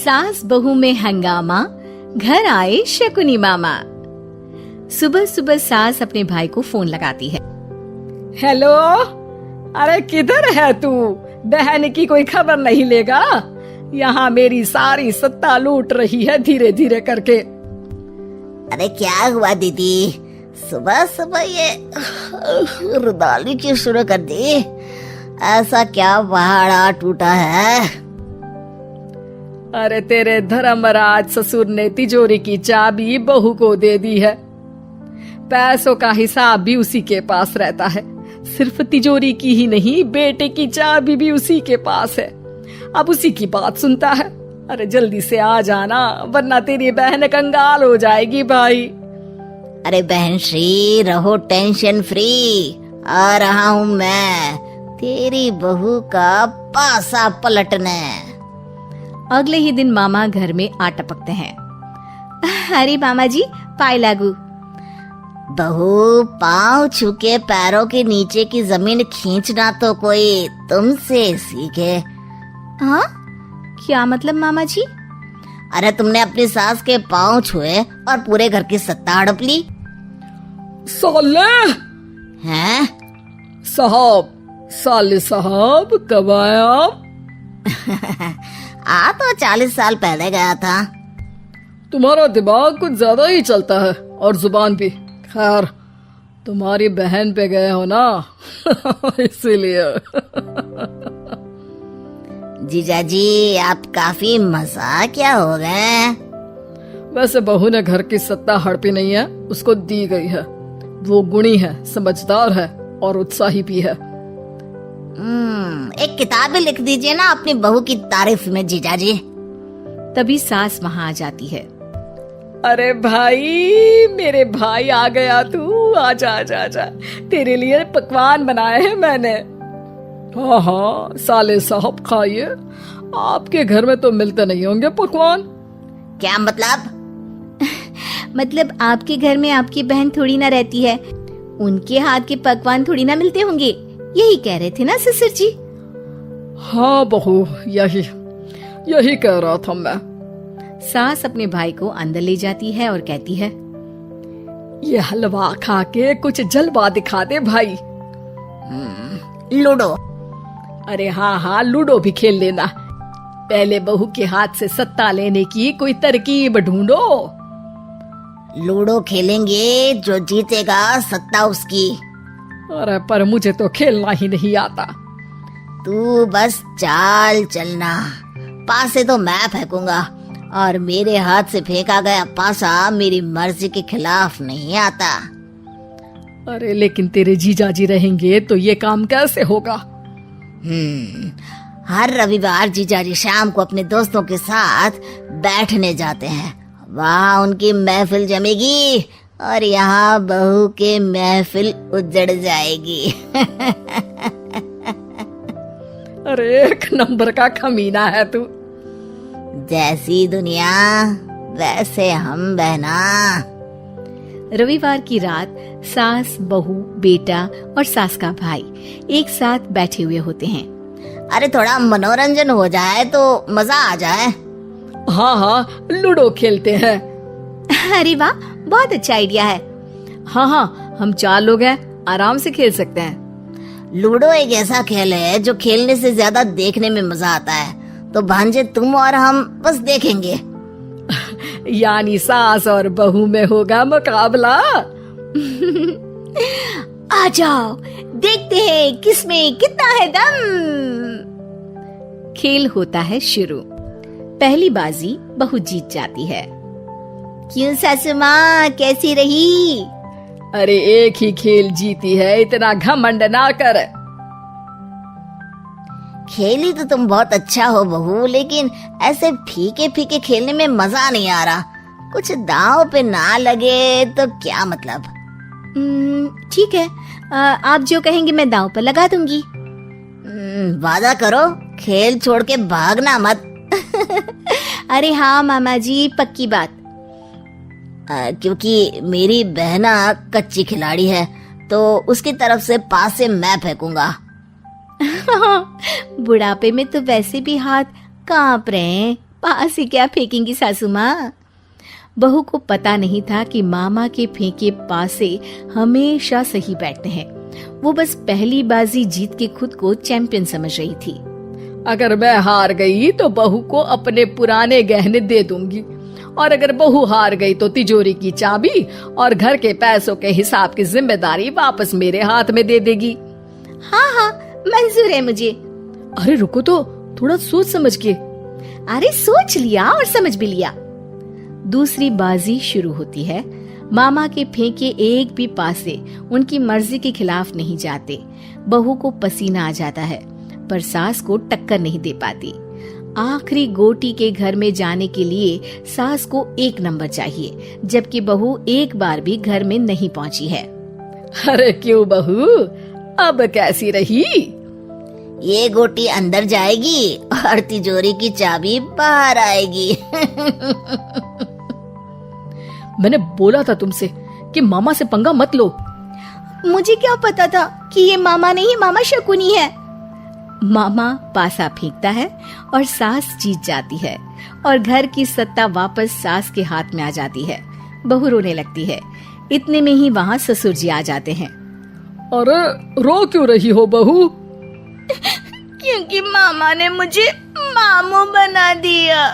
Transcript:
सास बहू में हंगामा, घर आए शकुनी मामा। सुबह सुबह सास अपने भाई को फोन लगाती है। हेलो, अरे किधर है तू? बहन की कोई खबर नहीं लेगा? यहाँ मेरी सारी सत्ता लूट रही है धीरे धीरे करके। अरे क्या हुआ दीदी, सुबह सुबह ये रुदाली क्यों शुरू कर दी? ऐसा क्या पहाड़ा टूटा है? अरे तेरे धर्मराज ससुर ने तिजोरी की चाबी बहू को दे दी है। पैसों का हिसाब भी उसी के पास रहता है। सिर्फ तिजोरी की ही नहीं, बेटे की चाबी भी उसी के पास है। अब उसी की बात सुनता है। अरे जल्दी से आ जाना, वरना तेरी बहन कंगाल हो जाएगी भाई। अरे बहन श्री, रहो टेंशन फ्री। आ रहा हूँ मैं, तेरी बहू का पासा पलटने। अगले ही दिन मामा घर में आ टपकते हैं। अरे मामा जी, पाए लागू। बहू, पाँव छू के पैरों के नीचे की जमीन खींचना तो कोई तुमसे सीखे। हाँ, क्या मतलब मामा जी? अरे तुमने अपनी सास के पाँव छुए और पूरे घर की सत्ता हड़प ली। साले हैं? साले साहब कब आए आप? आ तो 40 साल पहले गया था। तुम्हारा दिमाग कुछ ज्यादा ही चलता है और जुबान भी। खैर, तुम्हारी बहन पे गए हो ना इसीलिए। जीजा जी, आप काफी मजाकिया हो गए। वैसे बहू ने घर की सत्ता हड़पी नहीं है, उसको दी गई है। वो गुणी है, समझदार है और उत्साही भी है। एक किताब भी लिख दीजिए ना अपनी बहू की तारीफ में जीजा जी। तभी सास वहाँ आ जाती है। अरे भाई, मेरे भाई आ गया तू। आजा आजा आजा, तेरे लिए पकवान बनाए हैं मैंने। हाँ हाँ साले साहब, खाइए। आपके घर में तो मिलते नहीं होंगे पकवान। क्या मतलब? मतलब आपके घर में आपकी बहन थोड़ी ना रहती है, उनके हाथ के पकवान थोड़ी ना मिलते होंगे, यही कह रहे थे ना ससुर जी? हाँ बहू, यही कह रहा था मैं। सास अपने भाई को अंदर ले जाती है और कहती है, ये हलवा खा के कुछ जलवा दिखा दे भाई। लूडो? अरे हाँ हाँ, लूडो भी खेल लेना। पहले बहू के हाथ से सत्ता लेने की कोई तरकीब ढूंढो। लूडो खेलेंगे, जो जीतेगा सत्ता उसकी। अरे पर मुझे तो खेलना ही नहीं आता। तू बस चाल चलना, पासे तो मैं फेंकूंगा और मेरे हाथ से फेंका गया पासा मेरी मर्जी के खिलाफ नहीं आता। अरे लेकिन तेरे जीजा जी रहेंगे तो ये काम कैसे होगा? हर रविवार जीजा जी शाम को अपने दोस्तों के साथ बैठने जाते हैं। वहाँ उनकी महफिल जमेगी और यहाँ बहू के महफिल उजड़ जाएगी। अरे एक नंबर का कमीना है तू। जैसी दुनिया वैसे हम बहना। रविवार की रात सास, बहू, बेटा और सास का भाई एक साथ बैठे हुए होते हैं। अरे थोड़ा मनोरंजन हो जाए तो मजा आ जाए। हाँ हाँ, लूडो खेलते हैं। अरे वाह, बहुत अच्छा आइडिया है। हाँ हाँ, हम 4 लोग हैं, आराम से खेल सकते हैं। लूडो एक ऐसा खेल है जो खेलने से ज्यादा देखने में मजा आता है। तो भांजे तुम और हम बस देखेंगे। यानी सास और बहू में होगा मुकाबला। आ जाओ, देखते हैं किसमें कितना है दम। खेल होता है शुरू। पहली बाजी बहू जीत जाती है। क्यों सासू माँ, कैसी रही? अरे एक ही खेल जीती है, इतना घमंड ना कर। खेली तो तुम बहुत अच्छा हो बहू, लेकिन ऐसे फीके फीके खेलने में मजा नहीं आ रहा। कुछ दांव पे ना लगे तो क्या मतलब? ठीक है, आप जो कहेंगे मैं दांव पर लगा दूंगी। वादा करो, खेल छोड़ के भागना मत। अरे हाँ मामा जी, पक्की बात। क्योंकि मेरी बहना कच्ची खिलाड़ी है, तो उसकी तरफ से पास से मैं फेंकूंगा। बुढ़ापे में तो वैसे भी हाथ कांप रहे हैं, पास से क्या फेंकेंगी सासू माँ। बहू को पता नहीं था कि मामा के फेंके पासे हमेशा सही बैठते हैं। वो बस पहली बाजी जीत के खुद को चैंपियन समझ रही थी। अगर मैं हार गई तो बहू को अपने पुराने गहने दे दूंगी, और अगर बहू हार गई तो तिजोरी की चाबी और घर के पैसों के हिसाब की जिम्मेदारी वापस मेरे हाथ में दे देगी। हाँ हाँ मंजूर है मुझे। अरे रुको तो, थोड़ा सोच समझ के। अरे सोच लिया और समझ भी लिया। दूसरी बाजी शुरू होती है। मामा के फेंके एक भी पासे उनकी मर्जी के खिलाफ नहीं जाते। बहू को पसीना आ जाता है, पर सास को टक्कर नहीं दे पाती। आखिरी गोटी के घर में जाने के लिए सास को 1 नंबर चाहिए, जबकि बहू एक बार भी घर में नहीं पहुंची है। अरे क्यों बहू, अब कैसी रही? ये गोटी अंदर जाएगी और तिजोरी की चाबी बाहर आएगी। मैंने बोला था तुमसे कि मामा से पंगा मत लो। मुझे क्या पता था कि ये मामा नहीं मामा शकुनी है। मामा पासा फेंकता है और सास जीत जाती है और घर की सत्ता वापस सास के हाथ में आ जाती है। बहू रोने लगती है। इतने में ही वहाँ ससुर जी आ जाते हैं। अरे रो क्यों रही हो बहू? क्योंकि मामा ने मुझे मामू बना दिया।